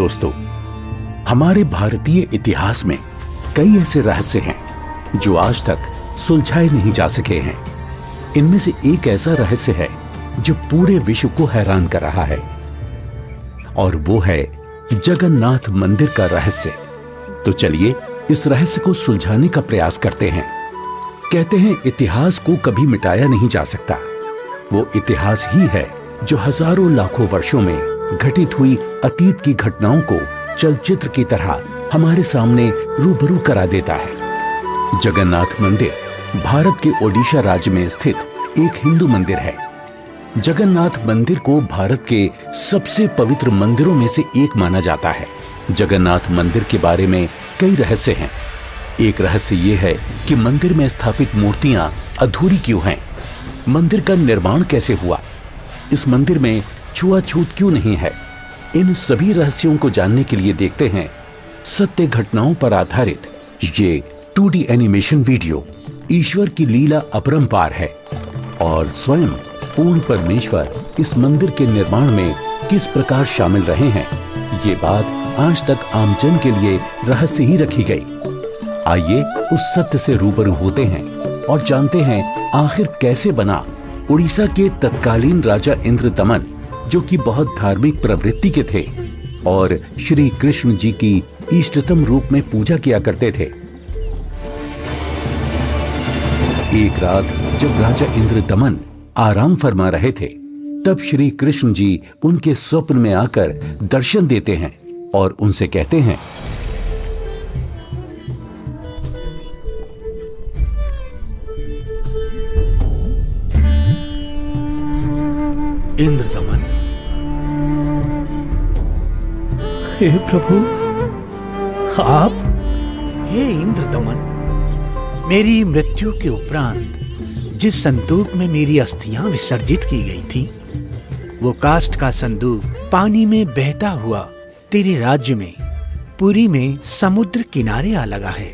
दोस्तों, हमारे भारतीय इतिहास में कई ऐसे रहस्य हैं जो आज तक सुलझाए नहीं जा सके हैं। इनमें से एक ऐसा रहस्य है जो पूरे विश्व को हैरान कर रहा है, और वो है जगन्नाथ मंदिर का रहस्य। तो चलिए इस रहस्य को सुलझाने का प्रयास करते हैं। कहते हैं इतिहास को कभी मिटाया नहीं जा सकता। वो इतिहास ही है जो हजारों लाखों वर्षों में घटित हुई अतीत की घटनाओं को चलचित्र की तरह हमारे सामने रूबरू करा देता है। जगन्नाथ मंदिर भारत के ओडिशा राज्य में स्थित एक हिंदू मंदिर है। जगन्नाथ मंदिर को भारत के सबसे पवित्र मंदिरों में से एक माना जाता है। जगन्नाथ मंदिर के बारे में कई रहस्य हैं। एक रहस्य ये है कि मंदिर में स्थापित मूर्तियां अधूरी क्यों हैं? मंदिर का निर्माण कैसे हुआ? इस मंदिर में छुआछूत क्यों नहीं है? इन सभी रहस्यों को जानने के लिए देखते हैं सत्य घटनाओं पर आधारित ये 2D एनिमेशन वीडियो। ईश्वर की लीला अपरंपार है और स्वयं पूर्ण परमेश्वर इस मंदिर के निर्माण में किस प्रकार शामिल रहे हैं, ये बात आज तक आमजन के लिए रहस्य ही रखी गई। आइए उस सत्य से रूबरू होते हैं और जानते हैं आखिर कैसे बना उड़ीसा के तत्कालीन राजा इंद्रदमन, जो कि बहुत धार्मिक प्रवृत्ति के थे और श्री कृष्ण जी की इष्टतम रूप में पूजा किया करते थे। एक रात जब राजा इंद्रदमन आराम फरमा रहे थे, तब श्री कृष्ण जी उनके स्वप्न में आकर दर्शन देते हैं और उनसे कहते हैं, इंद्रदमन। हे प्रभु, आप? हे इंद्रदमन, मेरी मृत्यु के उपरांत जिस संदूक में मेरी अस्थियां विसर्जित की गई थी, वो काष्ठ का संदूक पानी में बहता हुआ तेरे राज्य में पुरी में समुद्र किनारे आ लगा है।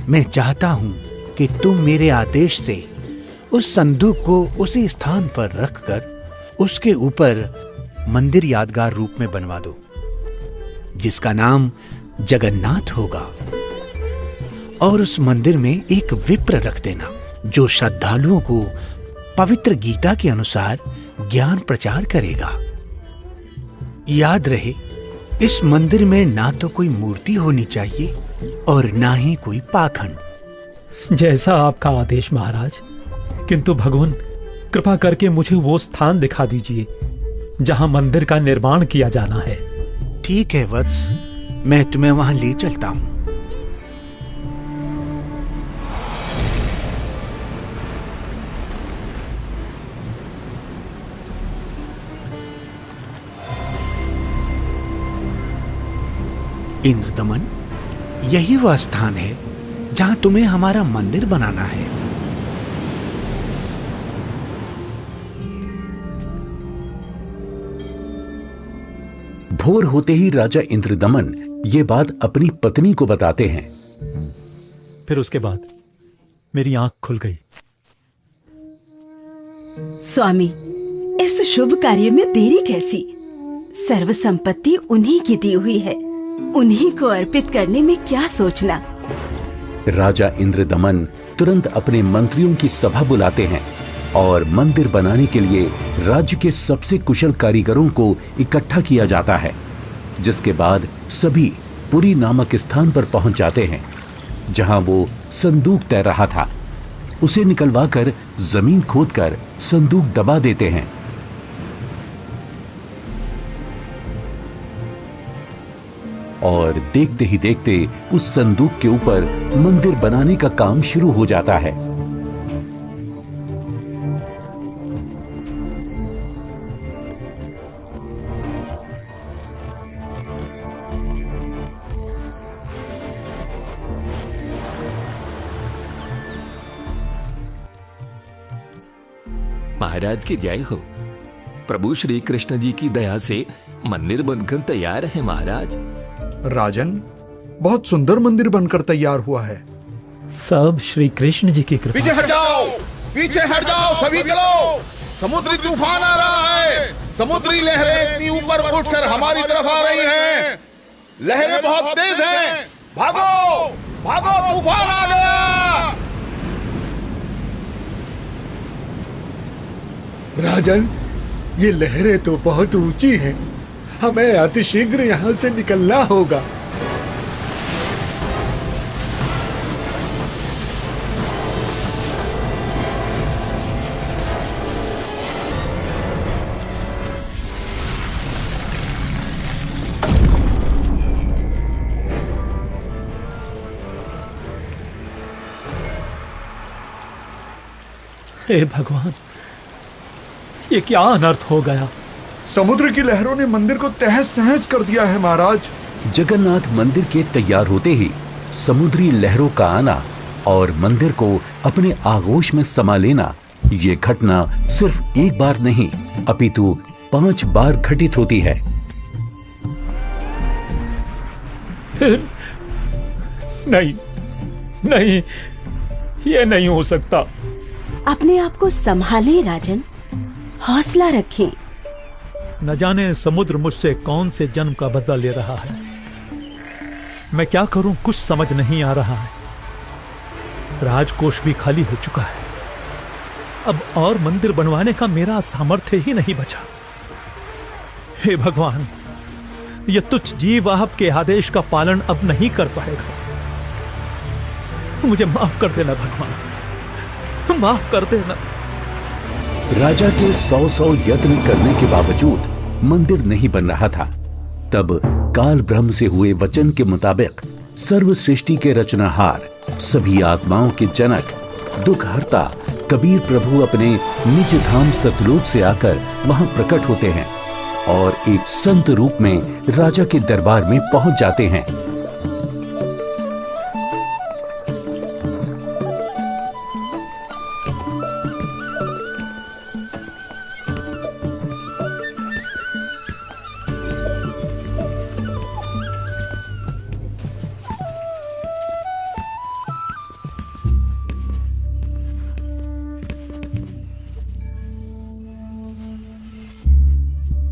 मैं चाहता हूं कि तुम मेरे आदेश से उस संदूक को उसी स्थान पर रखकर उसके ऊपर मंदिर यादगार रूप में बनवा दो, जिसका नाम जगन्नाथ होगा। और उस मंदिर में एक विप्र रख देना जो श्रद्धालुओं को पवित्र गीता के अनुसार ज्ञान प्रचार करेगा। याद रहे, इस मंदिर में ना तो कोई मूर्ति होनी चाहिए और ना ही कोई पाखंड। जैसा आपका आदेश महाराज। किंतु भगवान, कृपा करके मुझे वो स्थान दिखा दीजिए जहां मंदिर का निर्माण किया जाना है। ठीक है वत्स, मैं तुम्हें वहां ले चलता हूं। इंद्रदमन, यही वह स्थान है जहां तुम्हें हमारा मंदिर बनाना है। भोर होते ही राजा इंद्रदमन ये बात अपनी पत्नी को बताते हैं। फिर उसके बाद मेरी आंख खुल गई। स्वामी, इस शुभ कार्य में देरी कैसी? सर्व संपत्ति उन्हीं की दी हुई है, उन्हीं को अर्पित करने में क्या सोचना। राजा इंद्रदमन तुरंत अपने मंत्रियों की सभा बुलाते हैं और मंदिर बनाने के लिए राज्य के सबसे कुशल कारीगरों को इकट्ठा किया जाता है। जिसके बाद सभी पुरी नामक स्थान पर पहुंच जाते हैं जहां वो संदूक तैर रहा था। उसे निकलवाकर जमीन खोदकर संदूक दबा देते हैं। और देखते ही देखते उस संदूक के ऊपर मंदिर बनाने का काम शुरू हो जाता है। महाराज की जय हो। प्रभु श्री कृष्ण जी की दया से मंदिर बनकर तैयार है महाराज। राजन, बहुत सुंदर मंदिर बनकर तैयार हुआ है। सब श्री कृष्ण जी की कृपा। पीछे हट जाओ, पीछे हट जाओ सभी, चलो, समुद्री तूफान आ रहा है, समुद्री लहरें इतनी ऊपर उठकर हमारी तरफ आ रही हैं। लहरें बहुत तेज हैं। भागो भागो, तूफान आ गया। राजन, ये लहरें तो बहुत ऊंची हैं। हमें अतिशीघ्र यहाँ से निकलना होगा। हे भगवान, ये क्या अनर्थ हो गया। समुद्र की लहरों ने मंदिर को तहस नहस कर दिया है महाराज। जगन्नाथ मंदिर के तैयार होते ही समुद्री लहरों का आना और मंदिर को अपने आगोश में समा लेना, ये घटना सिर्फ एक बार नहीं अपितु 5 बार घटित होती है। नहीं नहीं, ये नहीं हो सकता। अपने आप को संभालें राजन, हौसला रखें। न जाने समुद्र मुझसे कौन से जन्म का बदला ले रहा है। मैं क्या करूं, कुछ समझ नहीं आ रहा है। राजकोष भी खाली हो चुका है। अब और मंदिर बनवाने का मेरा सामर्थ्य ही नहीं बचा। हे भगवान, यह तुच्छ जीव आपके आदेश का पालन अब नहीं कर पाएगा। मुझे माफ कर देना भगवान, माफ कर देना। राजा के 100 यत्न करने के बावजूद मंदिर नहीं बन रहा था। तब काल ब्रह्म से हुए वचन के मुताबिक सर्व सृष्टि के रचनाहार, सभी आत्माओं के जनक, दुखहर्ता कबीर प्रभु अपने निज धाम सतलोक से आकर वहां प्रकट होते हैं और एक संत रूप में राजा के दरबार में पहुंच जाते हैं।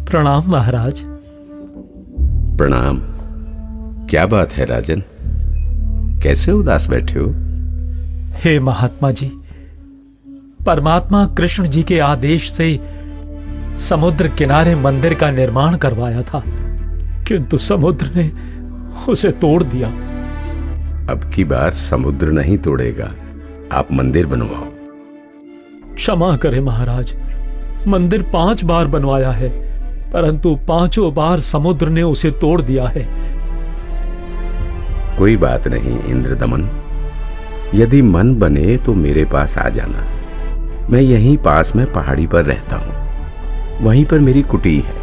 प्रणाम महाराज। प्रणाम। क्या बात है राजन, कैसे उदास बैठे हो? हे महात्मा जी, परमात्मा कृष्ण जी के आदेश से समुद्र किनारे मंदिर का निर्माण करवाया था, किंतु समुद्र ने उसे तोड़ दिया। अब की बार समुद्र नहीं तोड़ेगा, आप मंदिर बनवाओ। क्षमा करें महाराज, मंदिर 5 बार बनवाया है, परंतु 5 बार समुद्र ने उसे तोड़ दिया है। कोई बात नहीं इंद्रदमन, यदि मन बने तो मेरे पास आ जाना। मैं यहीं पास में पहाड़ी पर रहता हूं, वहीं पर मेरी कुटी है।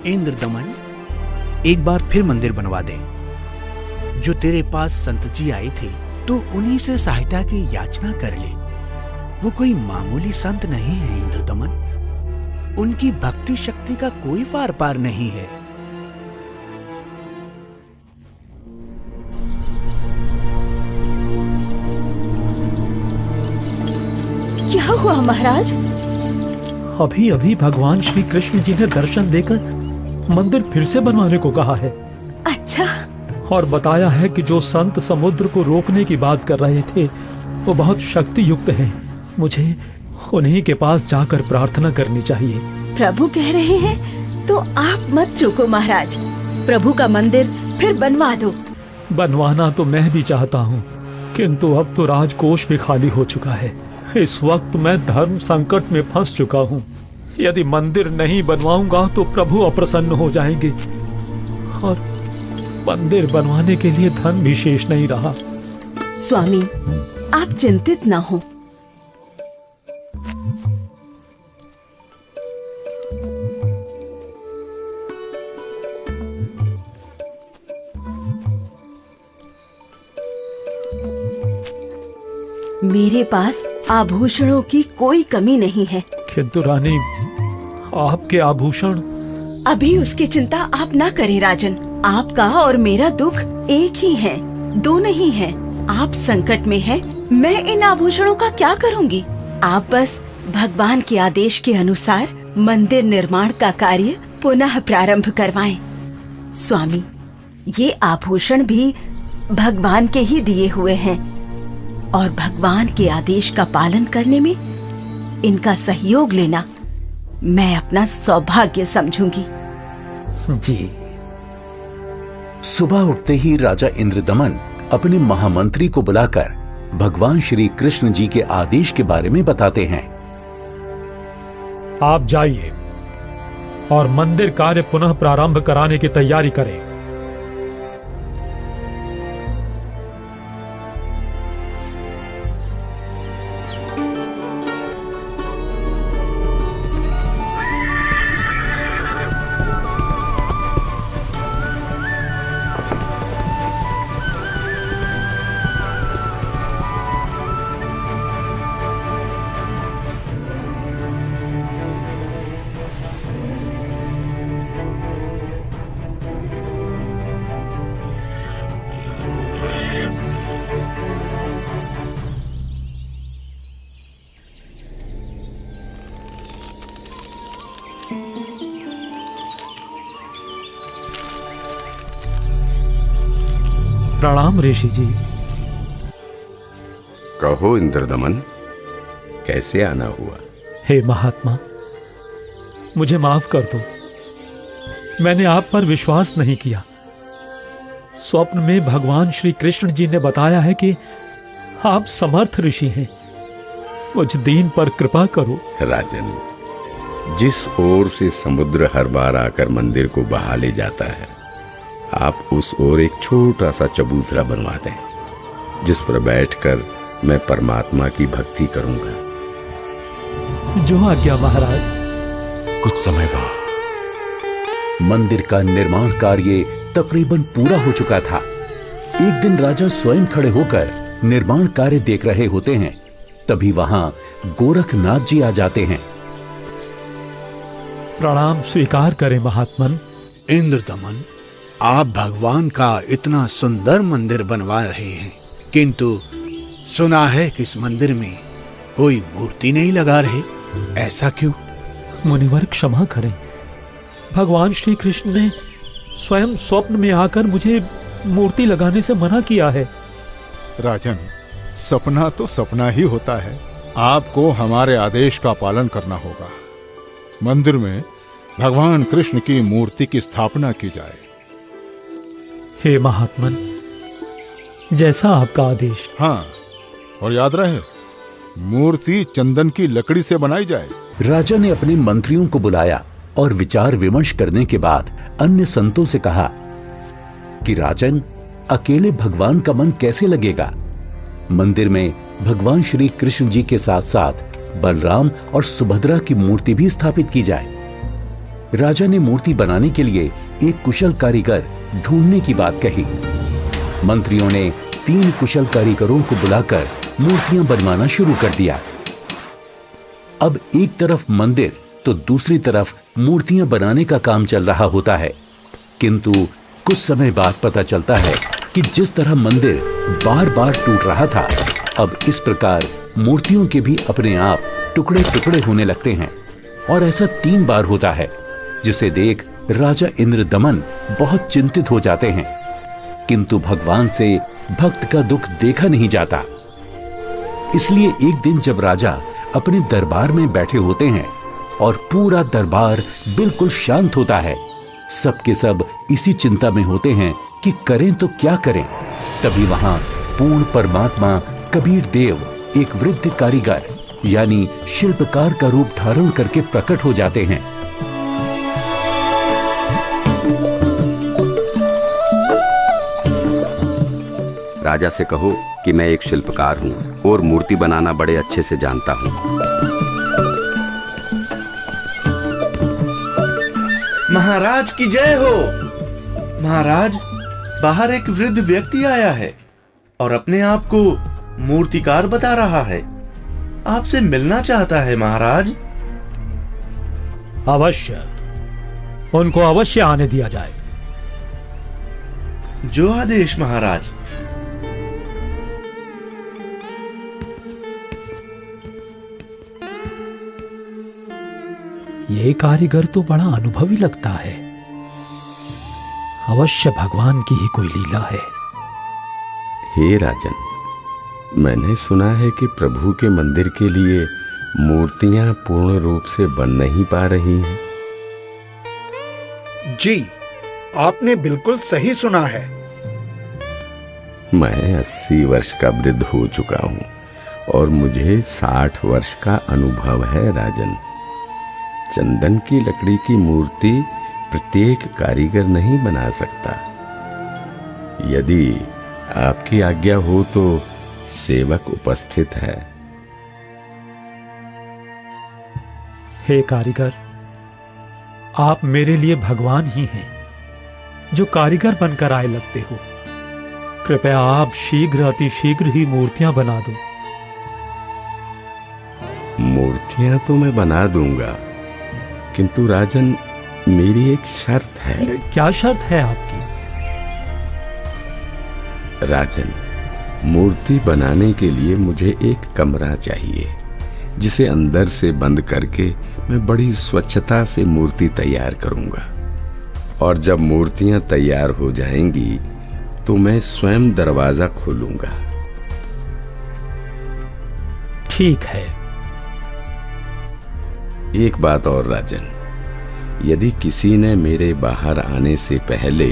इंद्रदमन, एक बार फिर मंदिर बनवा दे। जो तेरे पास संत जी आए थे, तो उन्हीं से सहायता की याचना कर ले। वो कोई मामूली संत नहीं है इंद्रदमन। उनकी भक्ति शक्ति का कोई पार पार नहीं है। क्या हुआ महाराज? अभी अभी भगवान श्री कृष्ण जी ने दर्शन देकर मंदिर फिर से बनवाने को कहा है। अच्छा। और बताया है कि जो संत समुद्र को रोकने की बात कर रहे थे वो बहुत शक्ति युक्त हैं। मुझे उन्हीं के पास जाकर प्रार्थना करनी चाहिए। प्रभु कह रहे हैं तो आप मत चूको महाराज। प्रभु का मंदिर फिर बनवा दो। बनवाना तो मैं भी चाहता हूँ, किंतु अब तो राजकोष भी खाली हो चुका है। इस वक्त मैं धर्म संकट में फंस चुका हूँ। यदि मंदिर नहीं बनवाऊंगा तो प्रभु अप्रसन्न हो जाएंगे और मंदिर बनवाने के लिए धन भी शेष नहीं रहा। स्वामी, आप चिंतित ना हो। मेरे पास आभूषणों की कोई कमी नहीं है। किंतु रानी, आपके आभूषण। अभी उसकी चिंता आप ना करें राजन। आपका और मेरा दुख एक ही है, दो नहीं है। आप संकट में हैं, मैं इन आभूषणों का क्या करूंगी? आप बस भगवान के आदेश के अनुसार मंदिर निर्माण का कार्य पुनः प्रारंभ करवाएं। स्वामी, ये आभूषण भी भगवान के ही दिए हुए हैं और भगवान के आदेश का पालन करने में इनका सहयोग लेना मैं अपना सौभाग्य समझूंगी। जी। सुबह उठते ही राजा इंद्रदमन अपने महामंत्री को बुलाकर भगवान श्री कृष्ण जी के आदेश के बारे में बताते हैं। आप जाइए और मंदिर कार्य पुनः प्रारंभ कराने की तैयारी करें। प्रणाम ऋषि जी। कहो इंद्रदमन, कैसे आना हुआ? हे महात्मा, मुझे माफ कर दो। मैंने आप पर विश्वास नहीं किया। स्वप्न में भगवान श्री कृष्ण जी ने बताया है कि आप समर्थ ऋषि हैं। मुझ दीन पर कृपा करो। राजन, जिस ओर से समुद्र हर बार आकर मंदिर को बहा ले जाता है, आप उस ओर एक छोटा सा चबूतरा बनवा दें, जिस पर बैठकर मैं परमात्मा की भक्ति करूंगा। जो आज्ञा महाराज। कुछ समय बाद मंदिर का निर्माण कार्य तकरीबन पूरा हो चुका था। एक दिन राजा स्वयं खड़े होकर निर्माण कार्य देख रहे होते हैं। तभी वहां गोरखनाथ जी आ जाते हैं। प्रणाम स्वीकार करें महात्मन। इंद्रदमन, आप भगवान का इतना सुंदर मंदिर बनवा रहे हैं, किंतु सुना है कि इस मंदिर में कोई मूर्ति नहीं लगा रहे। ऐसा क्यों? मुनिवर क्षमा करें। भगवान श्री कृष्ण ने स्वयं स्वप्न में आकर मुझे मूर्ति लगाने से मना किया है। राजन, सपना तो सपना ही होता है। आपको हमारे आदेश का पालन करना होगा। मंदिर में भगवान कृष्ण की मूर्ति की स्थापना की जाए। हे महात्मन, जैसा आपका आदेश। हाँ, और याद रहे, मूर्ति चंदन की लकड़ी से बनाई जाए। राजा ने अपने मंत्रियों को बुलाया और विचार विमर्श करने के बाद अन्य संतों से कहा कि राजन, अकेले भगवान का मन कैसे लगेगा? मंदिर में भगवान श्री कृष्ण जी के साथ साथ बलराम और सुभद्रा की मूर्ति भी स्थापित की जाए। राजा ने मूर्ति बनाने के लिए एक कुशल कारीगर ढूंढने की बात कही। मंत्रियों ने 3 कुशल कारीगरों को बुलाकर मूर्तियां बनवाना शुरू कर दिया। अब एक तरफ मंदिर तो दूसरी तरफ मूर्तियां बनाने का काम चल रहा होता है, किंतु कुछ समय बाद पता चलता है कि जिस तरह मंदिर बार बार टूट रहा था, अब इस प्रकार मूर्तियों के भी अपने आप टुकड़े टुकड़े होने लगते हैं। और ऐसा 3 बार होता है, जिसे देख राजा इंद्रदमन बहुत चिंतित हो जाते हैं। किंतु भगवान से भक्त का दुख देखा नहीं जाता। इसलिए एक दिन जब राजा अपने दरबार में बैठे होते हैं और पूरा दरबार बिल्कुल शांत होता है, सबके सब इसी चिंता में होते हैं कि करें तो क्या करें। तभी वहां पूर्ण परमात्मा कबीर देव एक वृद्ध कारीगर यानी शिल्पकार का रूप धारण करके प्रकट हो जाते हैं। राजा से कहो कि मैं एक शिल्पकार हूँ और मूर्ति बनाना बड़े अच्छे से जानता हूँ। महाराज की जय हो। महाराज, बाहर एक वृद्ध व्यक्ति आया है और अपने आप को मूर्तिकार बता रहा है। आपसे मिलना चाहता है महाराज। अवश्य, उनको अवश्य आने दिया जाए। जो आदेश महाराज। ये कारीगर तो बड़ा अनुभवी लगता है। अवश्य भगवान की ही कोई लीला है। हे राजन, मैंने सुना है कि प्रभु के मंदिर के लिए मूर्तियां पूर्ण रूप से बन नहीं पा रही हैं। जी, आपने बिल्कुल सही सुना है। मैं 80 वर्ष का वृद्ध हो चुका हूं और मुझे 60 वर्ष का अनुभव है राजन। चंदन की लकड़ी की मूर्ति प्रत्येक कारीगर नहीं बना सकता। यदि आपकी आज्ञा हो तो सेवक उपस्थित है। हे कारीगर, आप मेरे लिए भगवान ही हैं, जो कारीगर बनकर आए लगते हो। कृपया आप शीघ्र, अति शीघ्र ही मूर्तियां बना दो। मूर्तियां तो मैं बना दूंगा, किंतु राजन, मेरी एक शर्त है। क्या शर्त है आपकी? राजन, मूर्ति बनाने के लिए मुझे एक कमरा चाहिए, जिसे अंदर से बंद करके मैं बड़ी स्वच्छता से मूर्ति तैयार करूंगा। और जब मूर्तियां तैयार हो जाएंगी तो मैं स्वयं दरवाजा खोलूंगा। ठीक है। एक बात और राजन, यदि किसी ने मेरे बाहर आने से पहले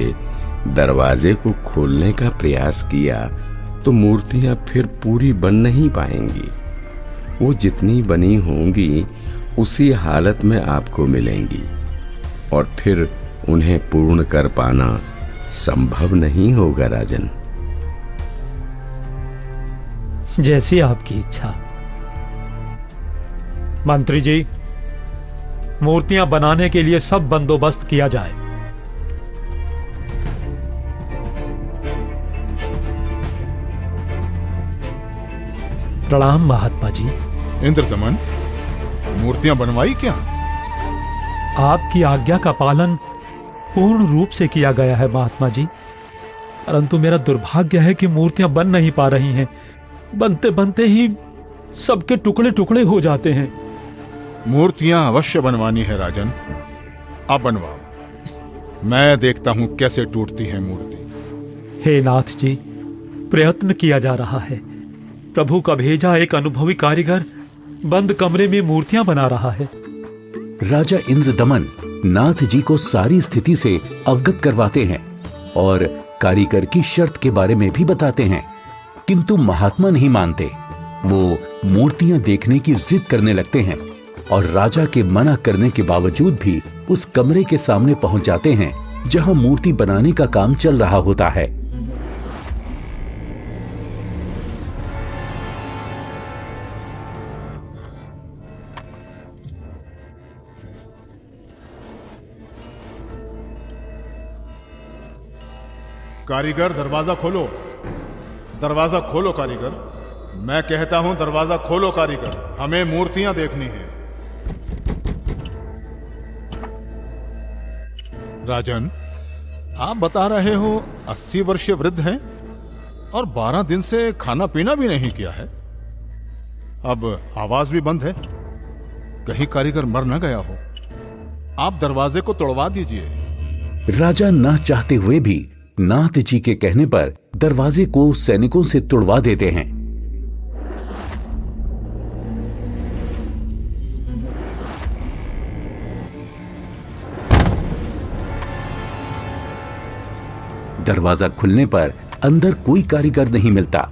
दरवाजे को खोलने का प्रयास किया तो मूर्तियां फिर पूरी बन नहीं पाएंगी। वो जितनी बनी होंगी उसी हालत में आपको मिलेंगी और फिर उन्हें पूर्ण कर पाना संभव नहीं होगा राजन। जैसी आपकी इच्छा। मंत्री जी, मूर्तियां बनाने के लिए सब बंदोबस्त किया जाए। प्रणाम महात्मा जी। इंद्रदमन, मूर्तियां बनवाई क्या? आपकी आज्ञा का पालन पूर्ण रूप से किया गया है महात्मा जी, परंतु मेरा दुर्भाग्य है कि मूर्तियां बन नहीं पा रही हैं। बनते बनते ही सबके टुकड़े टुकड़े हो जाते हैं। मूर्तियां अवश्य बनवानी है राजन, आप बनवाओ। मैं देखता हूं कैसे टूटती है मूर्ति। हे नाथ जी, प्रयत्न किया जा रहा है। प्रभु का भेजा एक अनुभवी कारीगर बंद कमरे में मूर्तियां बना रहा है। राजा इंद्रदमन नाथ जी को सारी स्थिति से अवगत करवाते हैं और कारीगर की शर्त के बारे में भी बताते हैं, किंतु महात्मा नहीं मानते। वो मूर्तियां देखने की जिद करने लगते हैं और राजा के मना करने के बावजूद भी उस कमरे के सामने पहुंच जाते हैं जहां मूर्ति बनाने का काम चल रहा होता है। कारीगर, दरवाजा खोलो। दरवाजा खोलो कारीगर। मैं कहता हूं दरवाजा खोलो कारीगर, हमें मूर्तियां देखनी है। राजन, आप बता रहे हो 80 वर्षीय वृद्ध हैं और 12 दिन से खाना पीना भी नहीं किया है। अब आवाज भी बंद है, कहीं कारीगर मर न गया हो। आप दरवाजे को तोड़वा दीजिए। राजा ना चाहते हुए भी नाथ जी के कहने पर दरवाजे को सैनिकों से तुड़वा देते हैं। दरवाजा खुलने पर अंदर कोई कारीगर नहीं मिलता।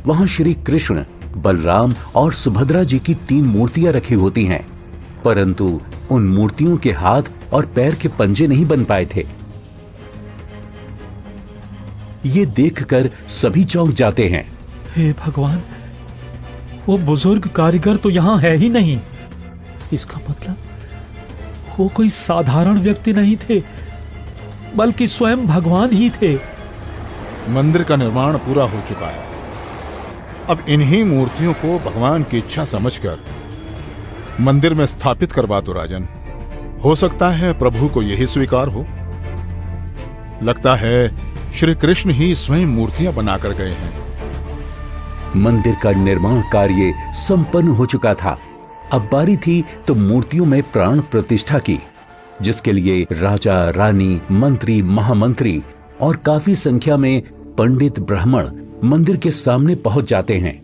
वहां श्री कृष्ण, बलराम और सुभद्रा जी की 3 मूर्तियां रखी होती हैं, परंतु उन मूर्तियों के हाथ और पैर के पंजे नहीं बन पाए थे। ये देखकर सभी चौंक जाते हैं। हे भगवान, वो बुजुर्ग कारीगर तो यहां है ही नहीं। इसका मतलब वो कोई साधारण व्यक्ति नहीं थे, बल्कि स्वयं भगवान ही थे। मंदिर का निर्माण पूरा हो चुका है। अब इन्हीं मूर्तियों को भगवान की इच्छा समझकर मंदिर में स्थापित करवा दो राजन। हो सकता है प्रभु को यही स्वीकार हो। लगता है श्री कृष्ण ही स्वयं मूर्तियां बनाकर गए हैं। मंदिर का निर्माण कार्य संपन्न हो चुका था। अब बारी थी तो मूर्तियों में प्राण प्रतिष्ठा की, जिसके लिए राजा, रानी, मंत्री, महामंत्री और काफी संख्या में पंडित ब्राह्मण मंदिर के सामने पहुंच जाते हैं।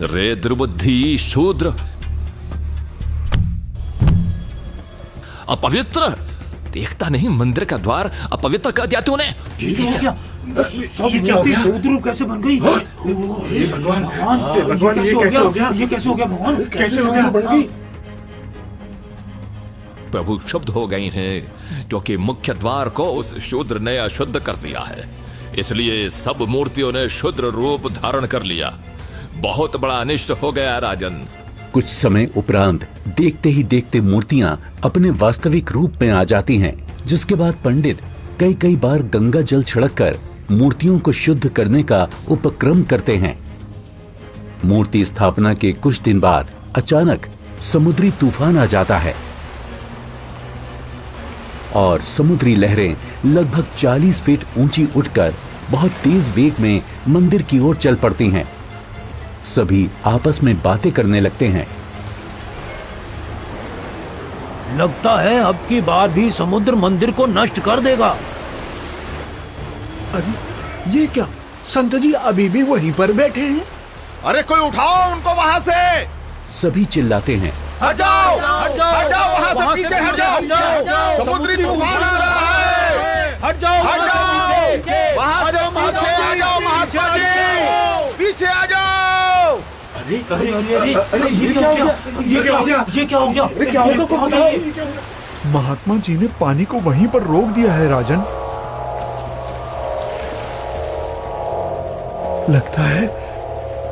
रे दुर्बुद्धि शूद्र, अपवित्र! देखता नहीं मंदिर का द्वार अपवित्र कर दिया तूने। ये क्या हो गया? शूद्र कैसे बन गई? भगवान ये कैसे हो गया? ये कैसे हो गया भगवान? कैसे हो गया? प्रभु क्षुब्ध हो गई हैं क्योंकि मुख्य द्वार को उस शूद्र ने अशुद्ध कर दिया है, इसलिए सब मूर्तियों ने शूद्र रूप धारण कर लिया। बहुत बड़ा अनिष्ट हो गया राजन। कुछ समय उपरांत देखते ही देखते मूर्तियां अपने वास्तविक रूप में आ जाती हैं, जिसके बाद पंडित कई बार गंगा जल छिड़ककर मूर्तियों को शुद्ध करने का उपक्रम करते हैं। मूर्ति स्थापना के कुछ दिन बाद अचानक समुद्री तूफान आ जाता है और समुद्री लहरें लगभग 40 फीट ऊंची उठकर बहुत तेज वेग में मंदिर की ओर चल पड़ती हैं। सभी आपस में बातें करने लगते हैं। लगता है अब की बार भी समुद्र मंदिर को नष्ट कर देगा। अरे ये क्या? संत जी अभी भी वहीं पर बैठे हैं। अरे कोई उठाओ उनको वहां से। सभी चिल्लाते हैं, हट जाओ, हट जाओ, हट जाओ, वहां से पीछे हट जाओ, समुद्री तूफान आ रहा है। हट जाओ, हट जाओ, वहां से पीछे आ जाओ, महात्मा जी, पीछे आ जाओ। अरे अरे अरे अरे अरे ये क्या हो गया? ये क्या हो गया? ये क्या हो गया? अरे क्या होगा? कहाँ था? महात्मा जी ने पानी को वहीं पर रोक दिया है राजन। लगता है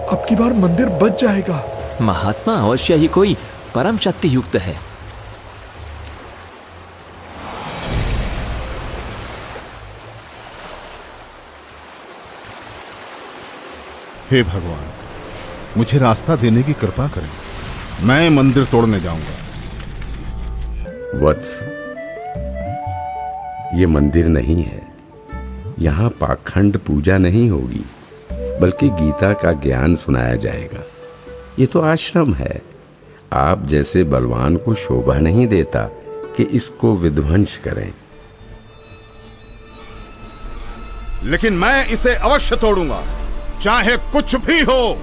अब की बार मंदिर बच जाएगा। महात्मा अवश्य ही कोई परम शक्ति युक्त है। हे भगवान, मुझे रास्ता देने की कृपा करें। मैं मंदिर तोड़ने जाऊंगा। वत्स, ये मंदिर नहीं है। यहाँ पाखंड पूजा नहीं होगी, बल्कि गीता का ज्ञान सुनाया जाएगा। ये तो आश्रम है। आप जैसे बलवान को शोभा नहीं देता कि इसको विध्वंस करें। लेकिन मैं इसे अवश्य तोड़ूंगा, चाहे कुछ भी हो।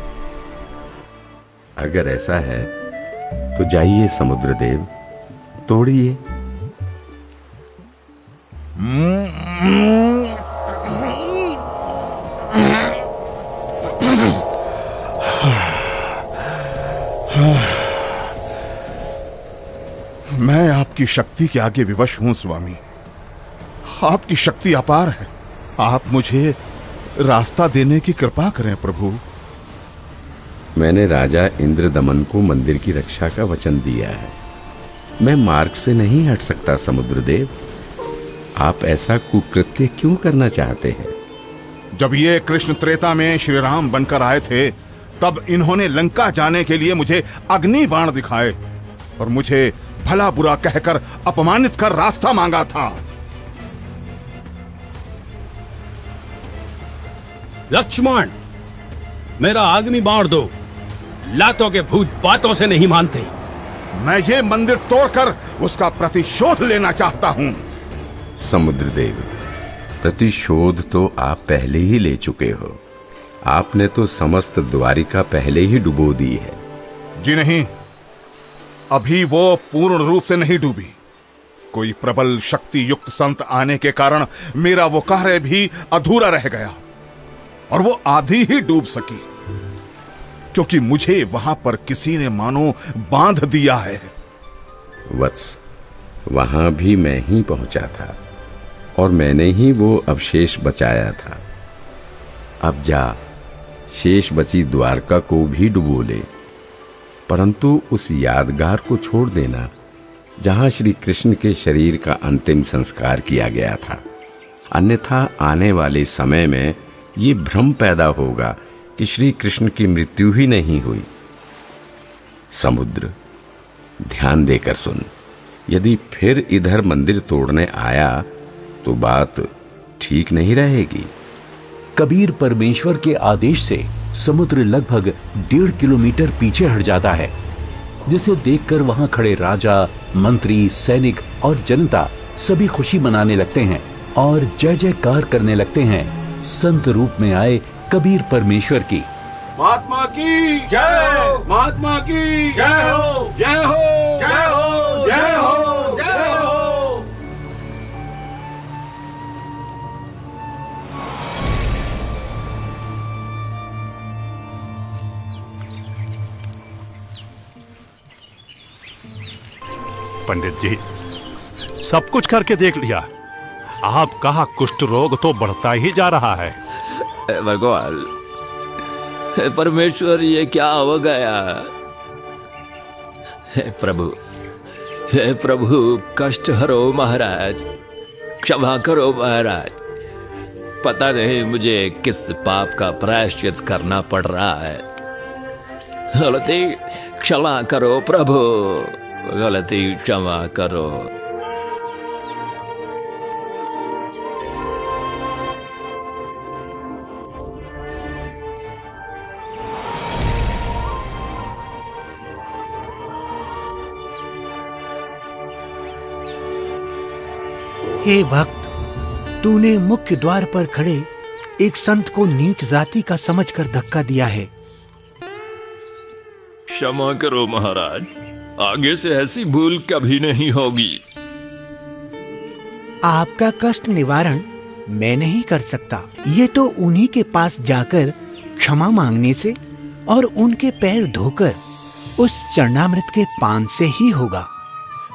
अगर ऐसा है तो जाइए समुद्रदेव, तोड़िए। मैं आपकी शक्ति के आगे विवश हूं स्वामी। आपकी शक्ति अपार है। आप मुझे रास्ता देने की कृपा करें प्रभु। मैंने राजा इंद्रदमन को मंदिर की रक्षा का वचन दिया है। मैं मार्ग से नहीं हट सकता समुद्रदेव। आप ऐसा कुकृत्य क्यों करना चाहते हैं? जब ये कृष्ण त्रेता में श्री राम बनकर आए थे, तब इन्होंने लंका जाने के लिए मुझे अग्नि बाण दिखाए और मुझे भला बुरा कहकर अपमानित कर रास्ता मांगा था। लक्ष्मण, मेरा अग्नि बाण दो। लातों के भूत बातों से नहीं मानते। मैं ये मंदिर तोड़कर उसका प्रतिशोध लेना चाहता हूं। समुद्रदेव, प्रतिशोध तो आप पहले ही ले चुके हो। आपने तो समस्त द्वारिका पहले ही डुबो दी है। जी नहीं, अभी वो पूर्ण रूप से नहीं डूबी। कोई प्रबल शक्ति युक्त संत आने के कारण मेरा वो कार्य भी अधूरा रह गया और वो आधी ही डूब सकी, क्योंकि मुझे वहां पर किसी ने मानो बांध दिया है। वत्स, वहां भी मैं ही पहुंचा था और मैंने ही वो अवशेष बचाया था। अब जा, शेष बची द्वारका को भी डुबो ले, परंतु उस यादगार को छोड़ देना जहां श्री कृष्ण के शरीर का अंतिम संस्कार किया गया था। अन्यथा आने वाले समय में ये भ्रम पैदा होगा कि श्री कृष्ण की मृत्यु ही नहीं हुई। समुद्र, ध्यान देकर सुन। यदि फिर इधर मंदिर तोड़ने आया तो बात ठीक नहीं रहेगी। कबीर परमेश्वर के आदेश से समुद्र लगभग 1.5 किलोमीटर पीछे हट जाता है, जिसे देखकर वहां खड़े राजा, मंत्री, सैनिक और जनता सभी खुशी मनाने लगते हैं और जय जयकार करने लगते हैं संत रूप में आए कबीर परमेश्वर की। महात्मा की जय, महात्मा की जय हो, जय हो, जय हो, जय हो, जय हो। पंडित जी, सब कुछ करके देख लिया। आपका कुष्ठ रोग तो बढ़ता ही जा रहा है। भगवान, परमेश्वर, ये क्या हो गया? हे प्रभु, कष्ट हरो महाराज, क्षमा करो महाराज। पता नहीं मुझे किस पाप का प्रायश्चित करना पड़ रहा है। गलती क्षमा करो प्रभु, गलती क्षमा करो। हे भक्त, तूने मुख्य द्वार पर खड़े एक संत को नीच जाति का समझकर धक्का दिया है। क्षमा करो महाराज, आगे से ऐसी भूल कभी नहीं होगी। आपका कष्ट निवारण मैं नहीं कर सकता। ये तो उन्हीं के पास जाकर क्षमा मांगने से और उनके पैर धोकर उस चरणामृत के पान से ही होगा।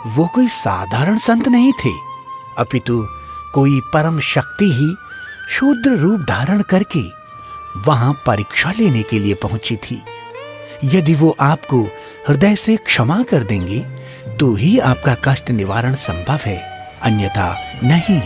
वो कोई साधारण संत नहीं थे, अपितु कोई परम शक्ति ही शूद्र रूप धारण करके वहां परीक्षा लेने के लिए पहुंची थी। यदि वो आपको हृदय से क्षमा कर देंगे तो ही आपका कष्ट निवारण संभव है, अन्यथा नहीं।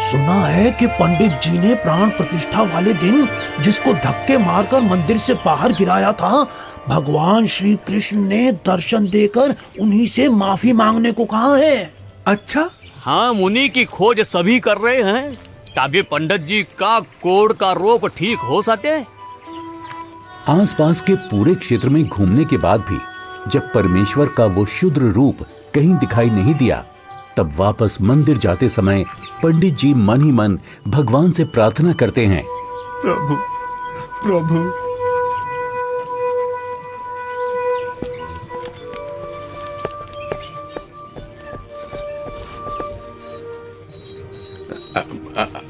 सुना है कि पंडित जी ने प्राण प्रतिष्ठा वाले दिन जिसको धक्के मारकर मंदिर से बाहर गिराया था, भगवान श्री कृष्ण ने दर्शन देकर उन्हीं से माफी मांगने को कहा है। अच्छा? हाँ, मुनि की खोज सभी कर रहे हैं ताकि पंडित जी का कोढ़ का रोग ठीक हो सके। आसपास के पूरे क्षेत्र में घूमने के बाद भी जब परमेश्वर का वो शुद्र रूप कहीं दिखाई नहीं दिया, तब वापस मंदिर जाते समय पंडित जी मन ही मन भगवान से प्रार्थना करते हैं, प्रभु, प्रभु,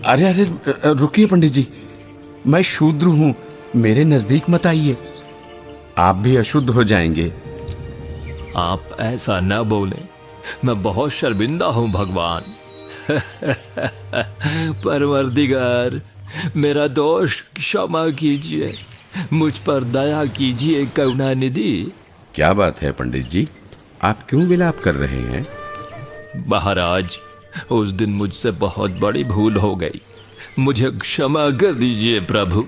अरे रुकिए पंडित जी, मैं शूद्र हूं, मेरे नजदीक मत आइए, आप भी अशुद्ध हो जाएंगे। आप ऐसा न बोले, मैं बहुत शर्मिंदा हूं भगवान। परवरदिगार, मेरा दोष क्षमा कीजिए, मुझ पर दया कीजिए करुणानिधि। क्या बात है पंडित जी, आप क्यों विलाप कर रहे हैं? महाराज, उस दिन मुझसे बहुत बड़ी भूल हो गई, मुझे क्षमा कर दीजिए प्रभु।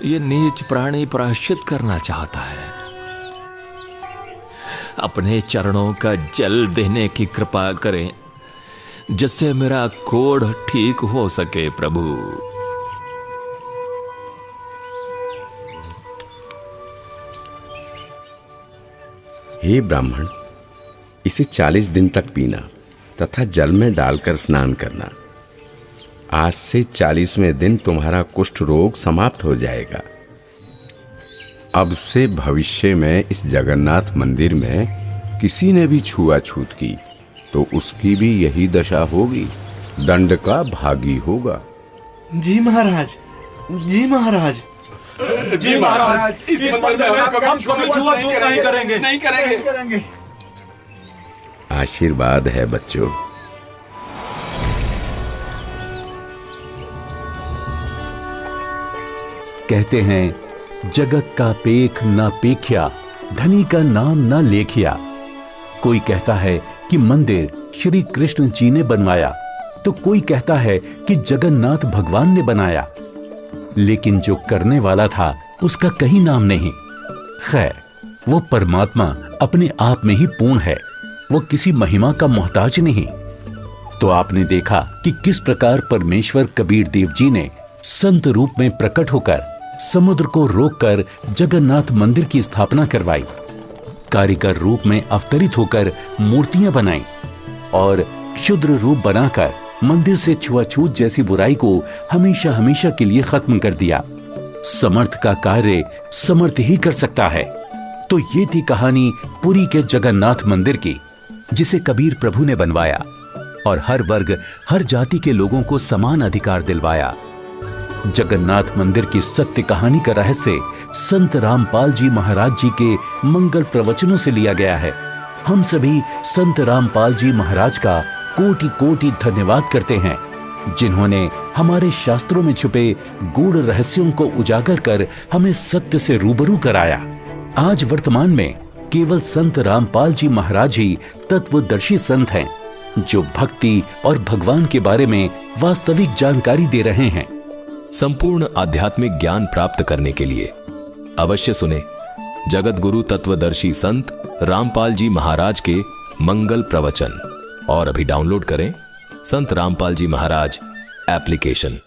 ये नीच प्राणी प्रायश्चित करना चाहता है, अपने चरणों का जल देने की कृपा करें जिससे मेरा कोढ़ ठीक हो सके प्रभु। हे ब्राह्मण, इसे 40 दिन तक पीना तथा जल में डालकर स्नान करना। आज से 40वें दिन तुम्हारा कुष्ठ रोग समाप्त हो जाएगा। अब से भविष्य में इस जगन्नाथ मंदिर में किसी ने भी छुआछूत की तो उसकी भी यही दशा होगी, दंड का भागी होगा। जी महाराज, जी महाराज, जी महाराज, इस मंदिर में हम कभी छुआछूत नहीं करेंगे, नहीं करेंगे। आशीर्वाद है बच्चों। कहते हैं जगत का पेख ना पेख्या, धनी का नाम ना लेखिया। कोई कहता है कि मंदिर श्री कृष्ण जी ने बनवाया, तो कोई कहता है कि जगन्नाथ भगवान ने बनाया, लेकिन जो करने वाला था उसका कहीं नाम नहीं। खैर, वो परमात्मा अपने आप में ही पूर्ण है, वो किसी महिमा का मोहताज नहीं। तो आपने देखा कि किस प्रकार परमेश्वर कबीर देव जी ने संत रूप में प्रकट होकर समुद्र को रोककर जगन्नाथ मंदिर की स्थापना करवाई, कारीगर रूप में अवतरित होकर मूर्तियां बनाई और क्षुद्र रूप बनाकर मंदिर से छुआछूत जैसी बुराई को हमेशा हमेशा के लिए खत्म कर दिया। समर्थ का कार्य समर्थ ही कर सकता है। तो ये थी कहानी पुरी के जगन्नाथ मंदिर की, जिसे कबीर प्रभु ने बनवाया और हर वर्ग हर जाति के लोगों को समान अधिकार दिलवाया। जगन्नाथ मंदिर की सत्य कहानी का रहस्य संत रामपाल जी महाराज जी के मंगल प्रवचनों से लिया गया है। हम सभी संत रामपाल जी महाराज का कोटि कोटि धन्यवाद करते हैं, जिन्होंने हमारे शास्त्रों में छुपे गूढ़ रहस्यों को उजागर कर हमें सत्य से रूबरू कराया। आज वर्तमान में केवल संत रामपाल जी महाराज ही तत्वदर्शी संत हैं, जो भक्ति और भगवान के बारे में वास्तविक जानकारी दे रहे हैं। संपूर्ण आध्यात्मिक ज्ञान प्राप्त करने के लिए अवश्य सुने जगत गुरु तत्वदर्शी संत रामपाल जी महाराज के मंगल प्रवचन और अभी डाउनलोड करें संत रामपाल जी महाराज एप्लीकेशन।